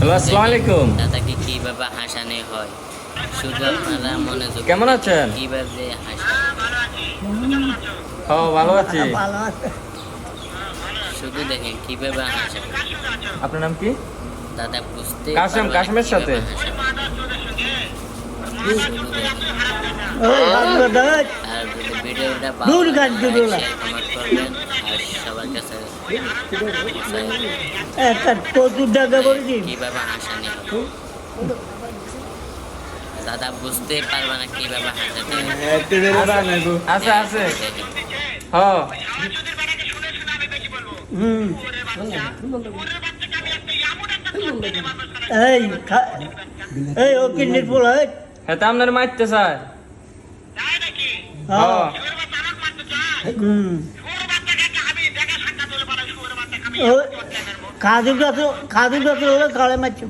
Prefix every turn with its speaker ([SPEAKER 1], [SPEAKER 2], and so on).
[SPEAKER 1] Hello, আসসালামু আলাইকুম।
[SPEAKER 2] দাদাকে কিভাবে হাসানো হয় শুধু আপনারা মনোযোগ
[SPEAKER 1] কেমন আছেন?
[SPEAKER 2] কিভাবে হাসানো
[SPEAKER 1] ও ভালো আছি।
[SPEAKER 3] ভালো আছে।
[SPEAKER 2] শুধু দেখেন কিভাবে হাসানো
[SPEAKER 1] আপনার নাম কি?
[SPEAKER 2] দাদা বুঝতে
[SPEAKER 1] কাশেম,
[SPEAKER 2] পারবে না
[SPEAKER 1] কাশেমের
[SPEAKER 2] কিভাবে
[SPEAKER 1] সাথে।
[SPEAKER 2] হাসানো। শুধু দেখেন।
[SPEAKER 3] ওই ভালো দেখ।
[SPEAKER 2] আর যদি ভিডিওটা
[SPEAKER 3] দূর
[SPEAKER 2] ভালো
[SPEAKER 3] গাছ
[SPEAKER 2] লাগে
[SPEAKER 3] দুটো না।
[SPEAKER 2] শেয়ার কমেন্ট করবেন আর সবার কাছে
[SPEAKER 3] একটা প্রচুর টাকা করেছি।
[SPEAKER 2] কিভাবে হাসানো হবে দাদা বুঝতে পারবে না কিভাবে হাসাতে হয়।
[SPEAKER 1] আছে আছে।
[SPEAKER 2] দেখেন
[SPEAKER 1] হ
[SPEAKER 3] হুম এই এই ও কিডনির ফুল হয়
[SPEAKER 1] হ্যাঁ, আপনার মারতে চায়।
[SPEAKER 3] হ্যাঁ। হুম খাদুর কাছে ওরা কালে মারছে